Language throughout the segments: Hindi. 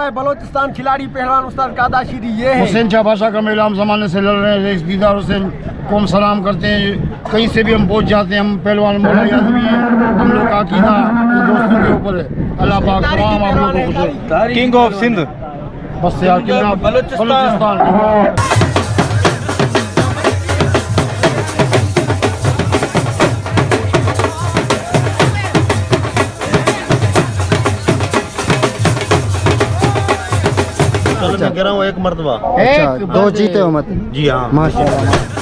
बलोचिस्तान खिलाड़ी पहलवान उस्ताद कादाशीदी ये है। हुसैन शाह बादशाह का मेला हम ज़माने से लड़ रहे हैं। इस दीदारों से को हम सलाम करते हैं। कहीं से भी हम पहुंच जाते हैं। हम पहलवान मौला यादवी हैं। हम लोग का अकीदा दोस्तों के ऊपर है। अल्लाह पाक तमाम आप लोगों को खुश रखे। किंग ऑफ सिंध बस यार बलोचिस्तान। मैं कह रहा हूँ एक मरतबा। अच्छा, दो जीते हो मत। जी हाँ माशाल्लाह।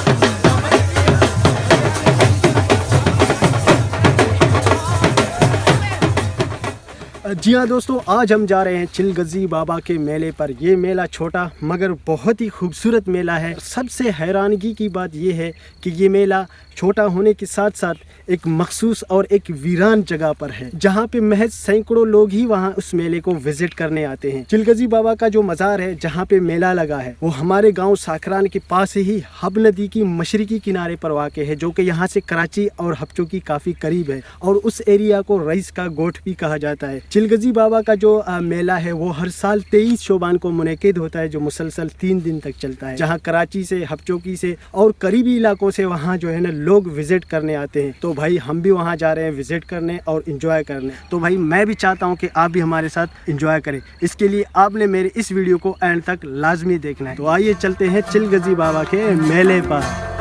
जी हाँ दोस्तों, आज हम जा रहे हैं चिलगजी बाबा के मेले पर। ये मेला छोटा मगर बहुत ही खूबसूरत मेला है। सबसे हैरानगी की बात ये है कि ये मेला छोटा होने के साथ साथ एक मखसूस और एक वीरान जगह पर है, जहाँ पे महज सैकड़ों लोग ही वहाँ उस मेले को विजिट करने आते हैं। चिलगजी बाबा का जो मज़ार है, जहाँ पे मेला लगा है, वो हमारे गांव साकरान के पास ही हब नदी की मशरकी किनारे पर वाक़ है, जो कि यहाँ से कराची और हबचो की काफ़ी करीब है। और उस एरिया को रईस का गोठ भी कहा जाता है। चिलगजी बाबा का जो मेला है वो हर साल 23 शोबान को मुनक़िद होता है, जो मुसलसल 3 दिन तक चलता है, जहाँ कराची से, हबचोकी से और करीबी इलाकों से वहाँ जो है ना लोग विजिट करने आते हैं। तो भाई हम भी वहाँ जा रहे हैं विजिट करने और इंजॉय करने। तो भाई मैं भी चाहता हूँ कि आप भी हमारे साथ इंजॉय करें। इसके लिए आपने मेरे इस वीडियो को एंड तक लाजमी देखना है। तो आइए चलते हैं चिलगजी बाबा के मेले पर।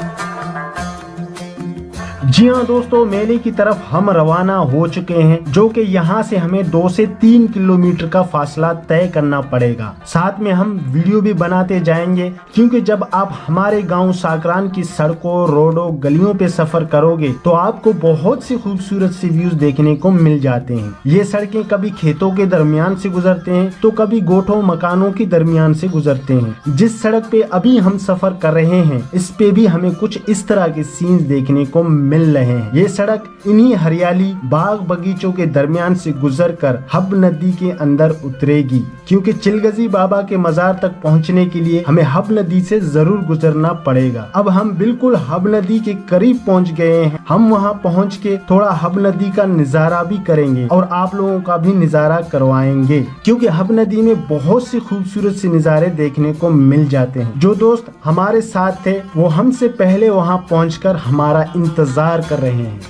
जी हाँ दोस्तों, मेले की तरफ हम रवाना हो चुके हैं, जो कि यहाँ से हमें 2 से 3 किलोमीटर का फासला तय करना पड़ेगा। साथ में हम वीडियो भी बनाते जाएंगे, क्योंकि जब आप हमारे गांव साकरान की सड़कों, रोडों, गलियों पे सफर करोगे तो आपको बहुत सी खूबसूरत सी व्यूज देखने को मिल जाते हैं। ये सड़कें कभी खेतों के दरमियान से गुजरते हैं तो कभी गोठों मकानों के दरमियान से गुजरते हैं। जिस सड़क पे अभी हम सफर कर रहे हैं, इस पे भी हमें कुछ इस तरह के सीन्स देखने को मिल रहे हैं। ये सड़क इन्हीं हरियाली बाग बगीचों के दरमियान से गुजरकर हब नदी के अंदर उतरेगी, क्योंकि चिलगजी बाबा के मजार तक पहुंचने के लिए हमें हब नदी से जरूर गुजरना पड़ेगा। अब हम बिल्कुल हब नदी के करीब पहुंच गए हैं। हम वहां पहुंच के थोड़ा हब नदी का नजारा भी करेंगे और आप लोगों का भी नजारा करवाएंगे, क्योंकि हब नदी में बहुत सी खूबसूरत से नजारे देखने को मिल जाते हैं। जो दोस्त हमारे साथ थे वो हमसे पहले वहां पहुंचकर हमारा इंतजार कर रहे हैं।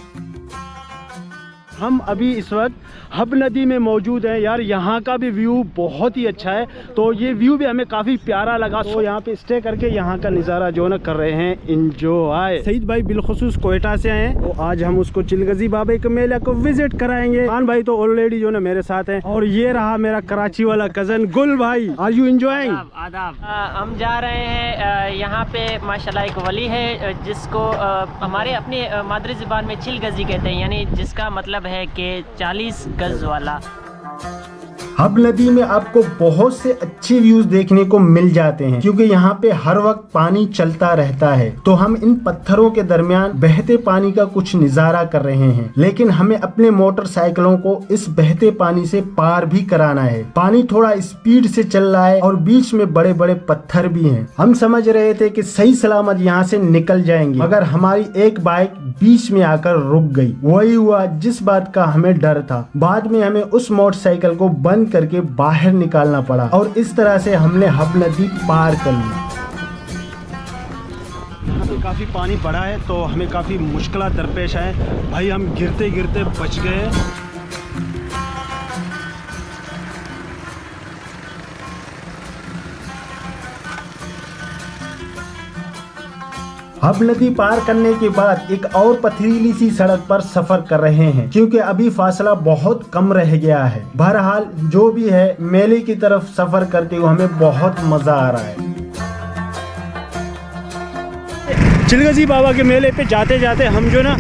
हम अभी इस वक्त हब नदी में मौजूद हैं। यार यहाँ का भी व्यू बहुत ही अच्छा है, तो ये व्यू भी हमें काफ़ी प्यारा लगा। तो यहाँ पे स्टे करके यहाँ का नज़ारा जो ना कर रहे हैं इंजॉय। सईद भाई बिलखुसूस कोयटा से हैं, तो आज हम उसको चिलगजी बाबा के मेले को विजिट कराएंगे। खान भाई तो ऑलरेडी जो ना मेरे साथ हैं, और ये रहा मेरा कराची वाला कजन गुल भाई। Are you enjoying? आदाब। हम जा रहे हैं यहाँ पे माशाल्लाह एक वली है, जिसको हमारे अपने मादरी ज़बान में चिलगजी कहते हैं, यानी जिसका मतलब है कि 40 गज वाला। हब नदी में आपको बहुत से अच्छे व्यूज देखने को मिल जाते हैं, क्योंकि यहाँ पे हर वक्त पानी चलता रहता है। तो हम इन पत्थरों के दरमियान बहते पानी का कुछ नजारा कर रहे हैं, लेकिन हमें अपने मोटरसाइकिलों को इस बहते पानी से पार भी कराना है। पानी थोड़ा स्पीड से चल रहा है और बीच में बड़े बड़े पत्थर भी हैं। हम समझ रहे थे कि सही सलामत यहाँ से निकल जाएंगे, मगर हमारी एक बाइक बीच में आकर रुक गई। वही हुआ जिस बात का हमें डर था। बाद में हमें उस मोटरसाइकिल को बंद करके बाहर निकालना पड़ा, और इस तरह से हमने हब नदी पार कर ली। यहाँ पे काफी पानी बढ़ा है, तो हमें काफी मुश्किल दरपेश आए। भाई हम गिरते गिरते बच गए। हब नदी पार करने के बाद एक और पथरीली सी सड़क पर सफर कर रहे हैं, क्योंकि अभी फासला बहुत कम रह गया है। बहरहाल जो भी है, मेले की तरफ सफर करते हुए हमें बहुत मजा आ रहा है। चिलगजी बाबा के मेले पे जाते जाते हम जो ना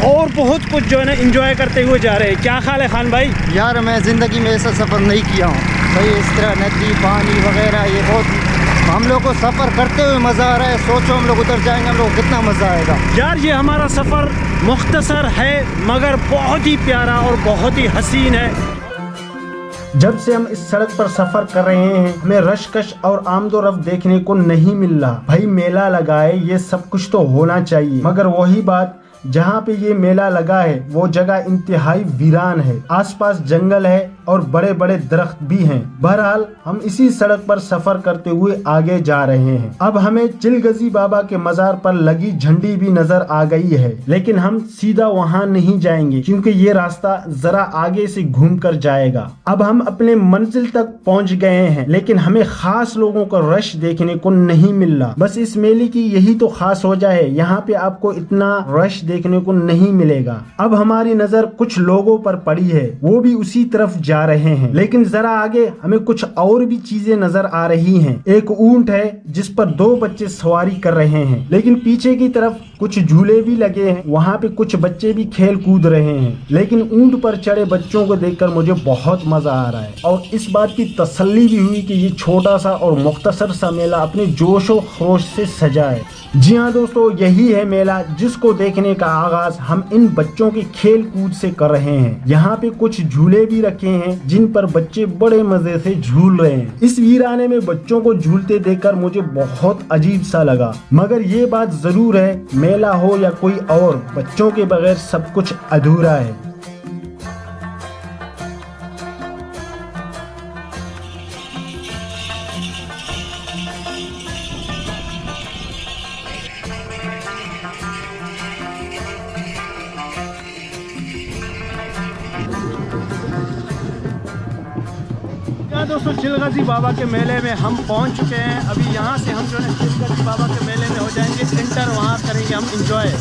और बहुत कुछ जो है ना एंजॉय करते हुए जा रहे हैं। क्या ख्याल है खान भाई? यार मैं ज़िंदगी में ऐसा सफ़र नहीं किया हूँ भाई। इस तरह नदी पानी वगैरह ये बहुत हम लोग को सफ़र करते हुए मज़ा आ रहा है। सोचो हम लोग उधर जाएंगे, हम लोग को कितना मज़ा आएगा। यार ये हमारा सफ़र मुख्तसर है मगर बहुत ही प्यारा और बहुत ही हसीन है। जब से हम इस सड़क पर सफर कर रहे हैं हमें रशकश और आमदोरफ्त देखने को नहीं मिल रहा। भाई मेला लगा है, ये सब कुछ तो होना चाहिए, मगर वही बात, जहाँ पे ये मेला लगा है वो जगह इंतहाई वीरान है। आसपास जंगल है और बड़े बड़े दरख्त भी हैं। बहरहाल हम इसी सड़क पर सफर करते हुए आगे जा रहे हैं। अब हमें चिलगजी बाबा के मजार पर लगी झंडी भी नजर आ गई है, लेकिन हम सीधा वहाँ नहीं जाएंगे क्योंकि ये रास्ता जरा आगे से घूम कर जाएगा। अब हम अपने मंजिल तक पहुँच गए हैं, लेकिन हमें खास लोगों का रश देखने को नहीं मिल रहा। बस इस मेले की यही तो खास वजह है, यहाँ पे आपको इतना रश देखने को नहीं मिलेगा। अब हमारी नजर कुछ लोगों पर पड़ी है, वो भी उसी तरफ जा रहे हैं, लेकिन जरा आगे हमें कुछ और भी चीजें नजर आ रही हैं। एक ऊंट है जिस पर 2 बच्चे सवारी कर रहे हैं, लेकिन पीछे की तरफ कुछ झूले भी लगे हैं, वहाँ पे कुछ बच्चे भी खेल कूद रहे हैं। लेकिन ऊंट पर चढ़े बच्चों को देखकर मुझे बहुत मजा आ रहा है और इस बात की तसल्ली भी हुई कि ये छोटा सा और मुख्तसर सा मेला अपने जोशो खरोश से सजा है। जी हाँ दोस्तों, यही है मेला जिसको देखने का आगाज हम इन बच्चों के खेल कूद से कर रहे हैं। यहाँ पे कुछ झूले भी रखे हैं जिन पर बच्चे बड़े मजे से झूल रहे हैं। इस वीराने में बच्चों को झूलते देखकर मुझे बहुत अजीब सा लगा, मगर ये बात जरूर है, मेला हो या कोई और, बच्चों के बगैर सब कुछ अधूरा है। दोस्तों चिलगजी बाबा के मेले में हम पहुंच चुके हैं। अभी यहाँ से हम जो है चिलगजी बाबा के मेले में हो जाएंगे एंटर, वहाँ करेंगे हम एंजॉय।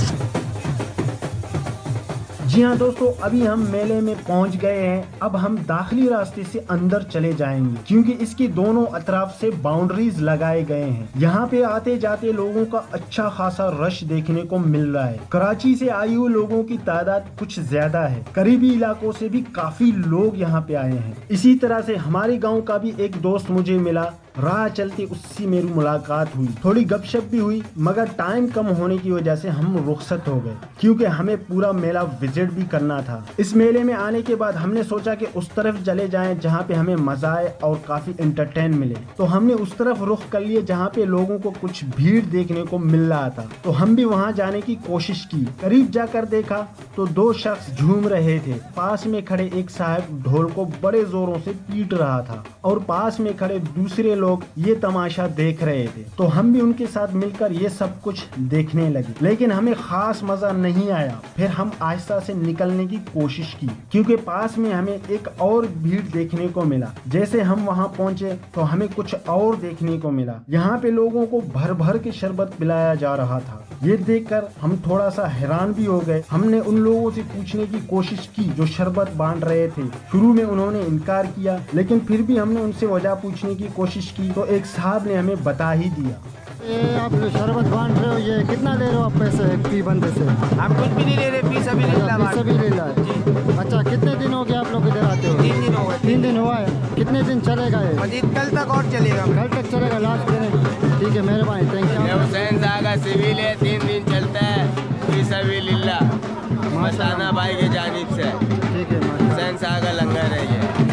जी हाँ दोस्तों, अभी हम मेले में पहुंच गए हैं। अब हम दाखिली रास्ते से अंदर चले जाएंगे क्योंकि इसकी दोनों अतराफ से बाउंड्रीज लगाए गए हैं। यहाँ पे आते जाते लोगों का अच्छा खासा रश देखने को मिल रहा है। कराची से आए हुए लोगों की तादाद कुछ ज्यादा है, करीबी इलाकों से भी काफी लोग यहाँ पे आए हैं। इसी तरह से हमारे गाँव का भी एक दोस्त मुझे मिला, राह चलते उससे मेरी मुलाकात हुई, थोड़ी गपशप भी हुई, मगर टाइम कम होने की वजह से हम रुखसत हो गए क्योंकि हमें पूरा मेला विजिट भी करना था। इस मेले में आने के बाद हमने सोचा कि उस तरफ चले जाएं जहां पे हमें मजा आए और काफी एंटरटेन मिले, तो हमने उस तरफ रुख कर लिए जहां पे लोगों को कुछ भीड़ देखने को मिल रहा था, तो हम भी वहां जाने की कोशिश की। करीब जाकर देखा तो 2 शख्स झूम रहे थे। पास में खड़े एक साहब ढोल को बड़े जोरों से पीट रहा था और पास में खड़े दूसरे लोग ये तमाशा देख रहे थे, तो हम भी उनके साथ मिलकर ये सब कुछ देखने लगे, लेकिन हमें खास मजा नहीं आया। फिर हम आहिस्ता से निकलने की कोशिश की क्योंकि पास में हमें एक और भीड़ देखने को मिला। जैसे हम वहां पहुंचे तो हमें कुछ और देखने को मिला। यहाँ पे लोगों को भर भर के शरबत पिलाया जा रहा था। ये देखकर हम थोड़ा सा हैरान भी हो गए। हमने उन लोगों से पूछने की कोशिश की जो शरबत बांट रहे थे। शुरू में उन्होंने इनकार किया, लेकिन फिर भी हमने उनसे वजह पूछने की कोशिश की तो एक साहब ने हमें बता ही दिया। ये आप शरबत बांट रहे हो, ये कितना ले रहे हो आप पैसे फी बंदे से? हम कुछ भी नहीं ले रहे, फीस अभी ले ला है। अच्छा, कितने दिन हो गए आप लोग इधर आते हो? 3 दिन हो गए। 3 दिन हुआ है। कितने दिन चलेगा ये? मजीद कल तक और चलेगा। कल तक चलेगा लास्ट दिन? ठीक है, मेहरबानी, थैंक यू। हुसैन सागा सिविल है, 3 दिन चलता है। मसाना भाई के जानिब से ठीक है। हुसैन सागा लंगर है ये।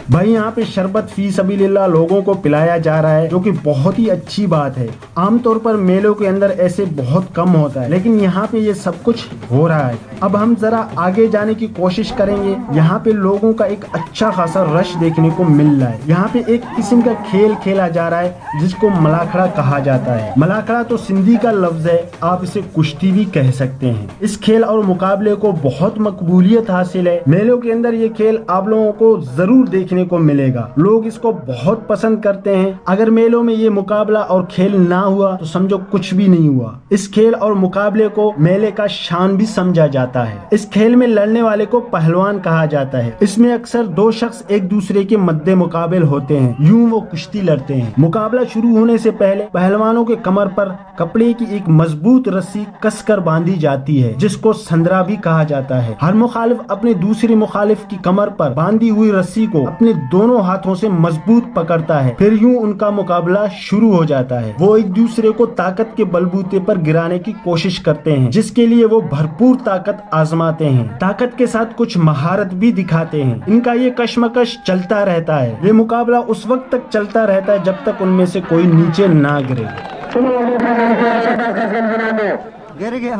भाई यहाँ पे शरबत फी सबीलिल्लाह लोगों को पिलाया जा रहा है, जो कि बहुत ही अच्छी बात है। आमतौर पर मेलों के अंदर ऐसे बहुत कम होता है, लेकिन यहाँ पे ये सब कुछ हो रहा है। अब हम जरा आगे जाने की कोशिश करेंगे। यहाँ पे लोगों का एक अच्छा खासा रश देखने को मिल रहा है। यहाँ पे एक किस्म का खेल खेला जा रहा है जिसको मलाखड़ा कहा जाता है। मलाखड़ा तो सिंधी का लफ्ज है, आप इसे कुश्ती भी कह सकते हैं। इस खेल और मुकाबले को बहुत मकबूलियत हासिल है। मेलों के अंदर ये खेल आप लोगों को जरूर देखने को मिलेगा। लोग इसको बहुत पसंद करते हैं। अगर मेलों में ये मुकाबला और खेल ना हुआ तो समझो कुछ भी नहीं हुआ। इस खेल और मुकाबले को मेले का शान भी समझा जाता है। इस खेल में लड़ने वाले को पहलवान कहा जाता है। इसमें अक्सर 2 शख्स एक दूसरे के मद्दे मुकाबल होते हैं, यूं वो कुश्ती लड़ते हैं। मुकाबला शुरू होने से पहले पहलवानों के कमर पर कपड़े की एक मजबूत रस्सी कसकर बांधी जाती है, जिसको संदरा भी कहा जाता है। हर मुखालिफ अपने दूसरे मुखालिफ की कमर पर बांधी हुई रस्सी को अपने दोनों हाथों से मजबूत पकड़ता है। फिर यूं उनका मुकाबला शुरू हो जाता है। वो एक दूसरे को ताकत के बलबूते पर गिराने की कोशिश करते हैं, जिसके लिए वो भरपूर ताकत आजमाते हैं। ताकत के साथ कुछ महारत भी दिखाते हैं। इनका ये कशमकश चलता रहता है। ये मुकाबला उस वक्त तक चलता रहता है जब तक उनमें से कोई नीचे ना गिरे। गिर गया।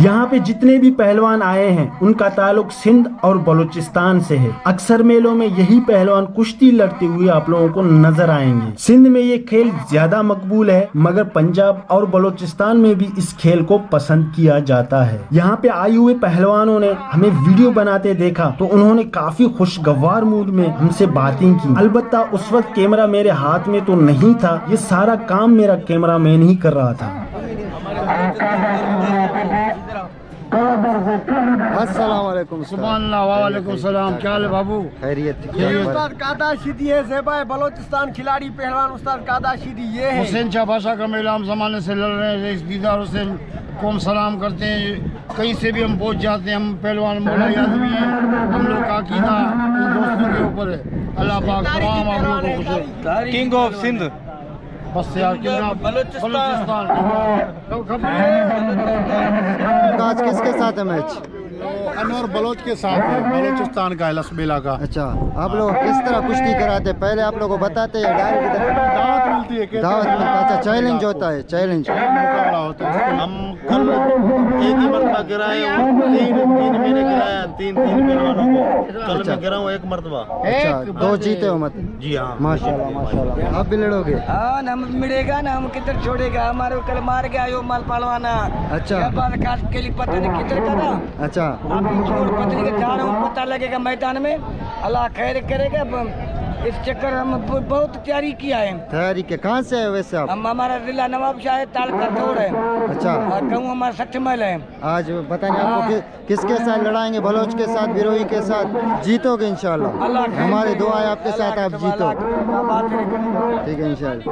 यहाँ पे जितने भी पहलवान आए हैं उनका ताल्लुक सिंध और बलूचिस्तान से है। अक्सर मेलों में यही पहलवान कुश्ती लड़ते हुए आप लोगों को नजर आएंगे। सिंध में ये खेल ज्यादा मकबूल है, मगर पंजाब और बलूचिस्तान में भी इस खेल को पसंद किया जाता है। यहाँ पे आए हुए पहलवानों ने हमें वीडियो बनाते देखा तो उन्होंने काफी खुशगवार मूड में हमसे बातें की। अलबत्ता उस वक्त कैमरा मेरे हाथ में तो नहीं था, ये सारा काम मेरा कैमरामैन ही कर रहा था। अस्सलाम वालेकुम। सुभानअल्लाह वालेकुम सलाम। क्या हाल है बाबू? खैरियत। उस्ताद कादा शीदी है ज़ेबा बलोचिस्तान खिलाड़ी पहलवान उस्ताद कादा शीदी ये है। हुसैन शाह बादशाह का मेला हम जमाने से लड़ रहे हैं। इस दीदारों से कौम सलाम करते हैं। कहीं से भी हम पहुंच जाते हैं। हम पहलवान मौला आदमी हैं। हम लोग का अकीदा इन दोस्तों के ऊपर है। अल्लाह पाक तमाम आप लोगों को खुश है। किंग ऑफ सिंध बस यार बलूचिस्तान। आज किसके साथ है मैच? अनवर बलोच के साथ है, बलूचिस्तान का लसबेला का। अच्छा, आप लोग किस तरह कुश्ती कराते हैं? पहले आप लोग को बताते हैं डायरेक्ट दावत मिलती है। दावत मिलता है। अच्छा, चैलेंज होता है। चैलेंज मुकाबला होता है। हम कल एक ही मरतबा गिराए और तीन मैंने गिराया। तीन पहलवानों को कल मैं गिरा हूँ एक मरतबा। अच्छा, 2 जीते हो मत? जी हाँ, माशाल्लाह माशाल्लाह। आप भी लड़ोगे? हाँ, हम मिलेगा ना, हम किधर छोड़ेगा हमारे कल मार के आयो माल पालवाना। अच्छा, काट के लिए पता नहीं किधर का ना। अच्छा, पत्नी के जा रहा हूँ, पता लगेगा मैदान में। अल्लाह खैर करेगा। इस चक्कर हम बहुत तैयारी किया है। तैयारी के कहाँ से है वैसे आप? हम हमारा जिला नवाब शाह ताल का दौड़ है। अच्छा, गाँव हमारा सठमल है। आज पता नहीं आपको किसके साथ लड़ाएंगे? बलोच के साथ, बिरोही के साथ? जीतोगे इंशाल्लाह। हमारी दुआ है आपके साथ, आप जीतो। ठीक है इंशाल्लाह।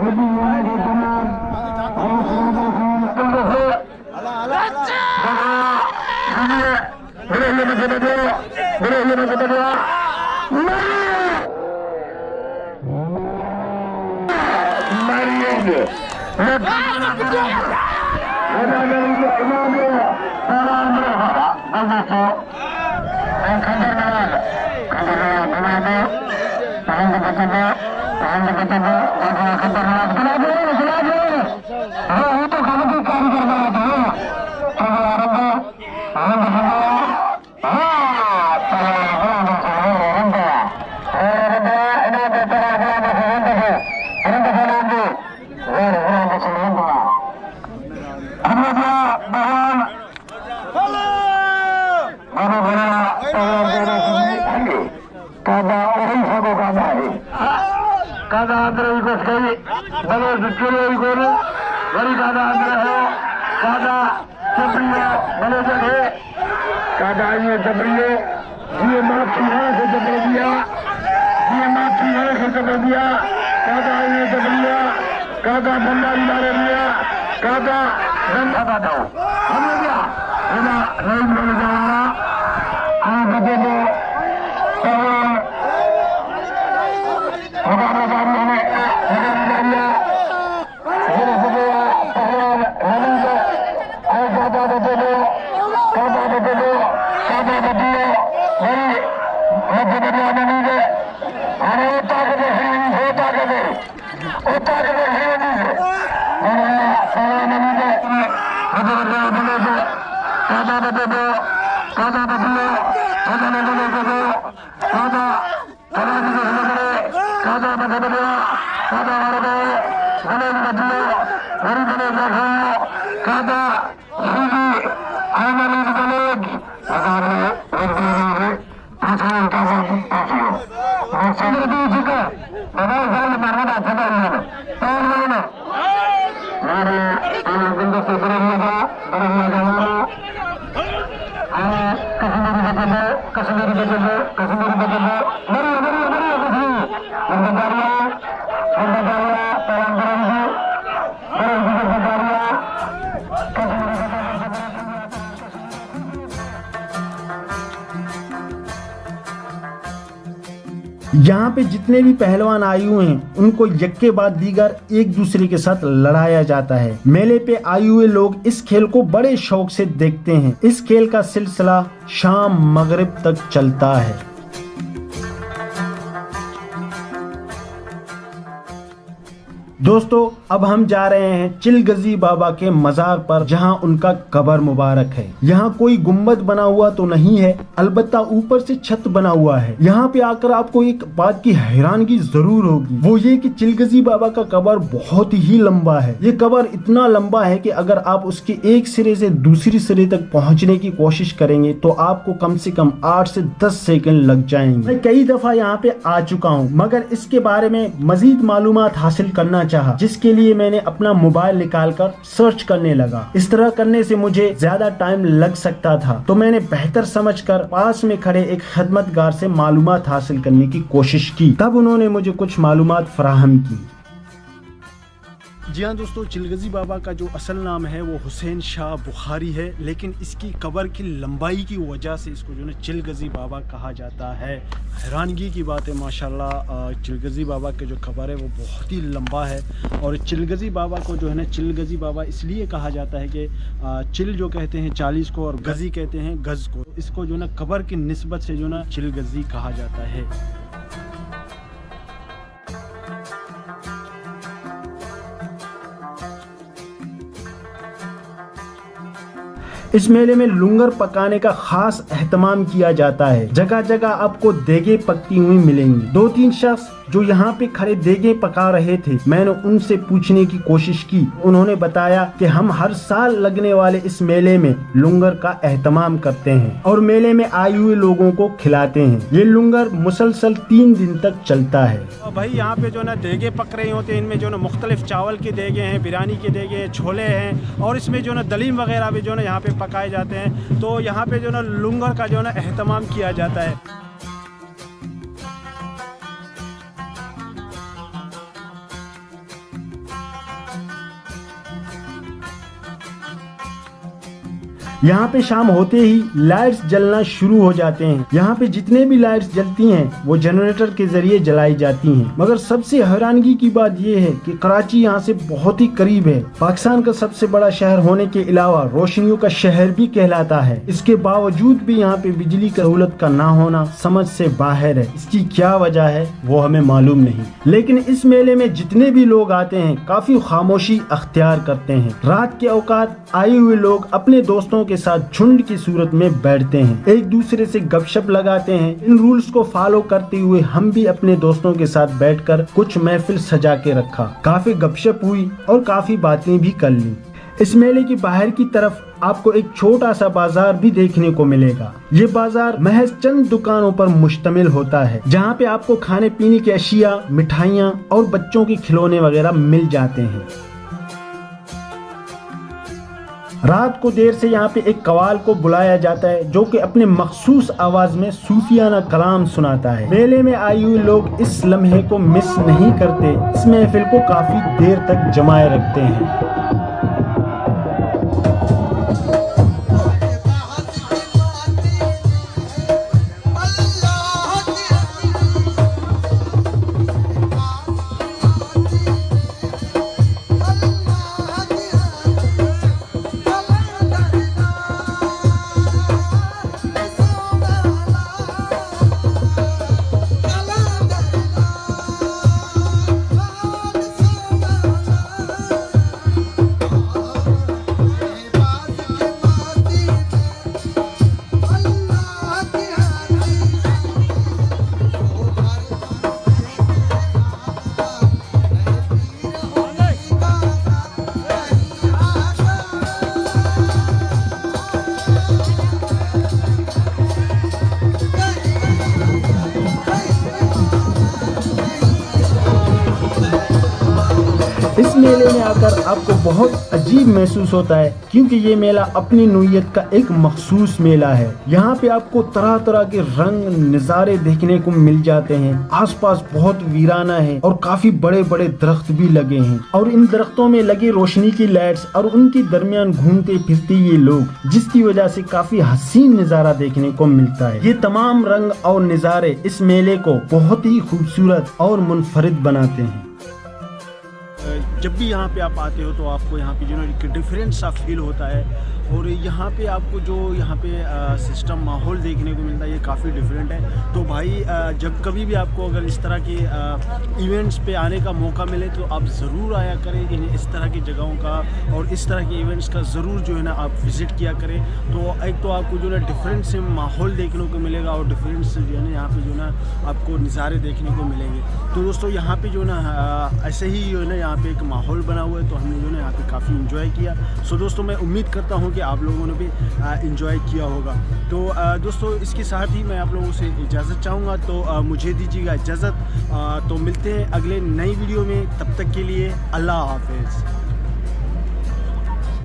यहाँ पे जितने भी पहलवान आए हुए हैं उनको यक्के बाद दीगर एक दूसरे के साथ लड़ाया जाता है। मेले पे आए हुए लोग इस खेल को बड़े शौक से देखते हैं। इस खेल का सिलसिला शाम मगरिब तक चलता है। दोस्तों अब हम जा रहे हैं चिलगजी बाबा के मजार पर, जहां उनका कब्र मुबारक है। यहाँ कोई गुम्बद बना हुआ तो नहीं है, अलबत्ता ऊपर से छत बना हुआ है। यहाँ पे आकर आपको एक बात की हैरानगी जरूर होगी, वो ये कि चिलगजी बाबा का कब्र बहुत ही लंबा है। ये कब्र इतना लंबा है कि अगर आप उसके एक सिरे से दूसरी सिरे तक पहुँचने की कोशिश करेंगे तो आपको कम से कम 8 से 10 सेकंड लग जाएंगे। मैं कई दफा यहाँ पे आ चुका हूँ, मगर इसके बारे में मजीद मालूमात हासिल करना चाहा, जिसके लिए मैंने अपना मोबाइल निकालकर सर्च करने लगा। इस तरह करने से मुझे ज्यादा टाइम लग सकता था, तो मैंने बेहतर समझकर पास में खड़े एक खिदमतगार से मालूमात हासिल करने की कोशिश की। तब उन्होंने मुझे कुछ मालूमात फराहम की। जी हाँ दोस्तों, चिलगजी बाबा का जो असल नाम है वो हुसैन शाह बुखारी है, लेकिन इसकी कब्र की लंबाई की वजह से इसको जो है चिलगजी बाबा कहा जाता है। हैरानगी की बात है माशाल्लाह, चिलगजी बाबा के जो कब्र है वो बहुत ही लंबा है। और चिलगजी बाबा को जो है ना चिलगजी बाबा इसलिए कहा जाता है कि चिल जो कहते हैं 40 को और गजी कहते हैं गज को। इसको जो ना कब्र की निस्बत से जो ना चिलगजी कहा जाता है। इस मेले में लंगर पकाने का खास एहतमाम किया जाता है। जगह जगह आपको देगे पकती हुई मिलेंगी। 2-3 शख्स जो यहाँ पे खड़े देगे पका रहे थे, मैंने उनसे पूछने की कोशिश की। उन्होंने बताया कि हम हर साल लगने वाले इस मेले में लंगर का एहतमाम करते हैं और मेले में आए हुए लोगों को खिलाते हैं। ये लंगर मुसलसल 3 दिन तक चलता है। भाई यहाँ पे जो ना देगे पक रहे होते हैं, इनमें जो ना मुख्तलिफ चावल के देगे हैं, बिरयानी के देगे हैं, छोले हैं और इसमें जो ना दलीम वगैरह भी जो ना यहाँ पे पकाए जाते हैं। तो यहाँ पे जो ना लंगर का जो ना एहतमाम किया जाता है। यहाँ पे शाम होते ही लाइट्स जलना शुरू हो जाते हैं। यहाँ पे जितने भी लाइट्स जलती हैं वो जनरेटर के जरिए जलाई जाती हैं। मगर सबसे हैरानगी की बात ये है कि कराची यहाँ से बहुत ही करीब है। पाकिस्तान का सबसे बड़ा शहर होने के अलावा रोशनियों का शहर भी कहलाता है। इसके बावजूद भी यहाँ पे बिजली की सहूलत का ना होना समझ से बाहर है। इसकी क्या वजह है वो हमें मालूम नहीं, लेकिन इस मेले में जितने भी लोग आते हैं काफी खामोशी अख्तियार करते हैं। रात के औकात आए हुए लोग अपने दोस्तों के साथ झुंड की सूरत में बैठते हैं, एक दूसरे से गपशप लगाते हैं। इन रूल्स को फॉलो करते हुए हम भी अपने दोस्तों के साथ बैठकर कुछ महफिल सजा के रखा। काफी गपशप हुई और काफी बातें भी कर ली। इस मेले की बाहर की तरफ आपको एक छोटा सा बाजार भी देखने को मिलेगा। ये बाजार महज चंद दुकानों पर मुश्तमिल होता है, जहाँ पे आपको खाने पीने की अशिया, मिठाइयाँ और बच्चों के खिलौने वगैरह मिल जाते हैं। रात को देर से यहाँ पे एक कवाल को बुलाया जाता है, जो कि अपने मखसूस आवाज में सूफियाना कलाम सुनाता है। मेले में आए हुए लोग इस लम्हे को मिस नहीं करते, इस महफिल को काफी देर तक जमाए रखते हैं। मेले में आकर आपको बहुत अजीब महसूस होता है, क्योंकि ये मेला अपनी नोयत का एक मखसूस मेला है। यहाँ पे आपको तरह तरह के रंग नज़ारे देखने को मिल जाते हैं। आसपास बहुत वीराना है और काफी बड़े बड़े दरख्त भी लगे हैं, और इन दरख्तों में लगे रोशनी की लाइट्स और उनके दरमियान घूमते फिरते ये लोग, जिसकी वजह से काफी हसीन नज़ारा देखने को मिलता है। ये तमाम रंग और नज़ारे इस मेले को बहुत ही खूबसूरत और मुनफरिद बनाते हैं। जब भी यहाँ पे आप आते हो तो आपको यहाँ पे जो है एक डिफरेंट सा फील होता है, और यहाँ पे आपको जो यहाँ पे सिस्टम माहौल देखने को मिलता है ये काफ़ी डिफरेंट है। तो भाई जब कभी भी आपको अगर इस तरह के इवेंट्स पे आने का मौका मिले तो आप ज़रूर आया करें इस तरह की जगहों का, और इस तरह के इवेंट्स का ज़रूर जो है ना आप विज़िट किया करें। तो एक तो आपको जो है डिफरेंट से माहौल देखने को मिलेगा, और डिफरेंट से जो है ना यहाँ पर जो है ना आपको नज़ारे देखने को मिलेंगे। तो दोस्तों यहाँ पर जो है ना ऐसे ही जो है ना यहाँ पर एक माहौल बना हुआ है, तो हमने जो है ना यहाँ पर काफ़ी इंजॉय किया। सो दोस्तों मैं उम्मीद करता हूँ कि आप लोगों ने भी एंजॉय किया होगा। तो दोस्तों इसके साथ ही मैं आप लोगों से इजाज़त चाहूँगा, तो मुझे दीजिएगा इजाज़त। तो मिलते हैं अगले नई वीडियो में, तब तक के लिए अल्लाह हाफ़िज़।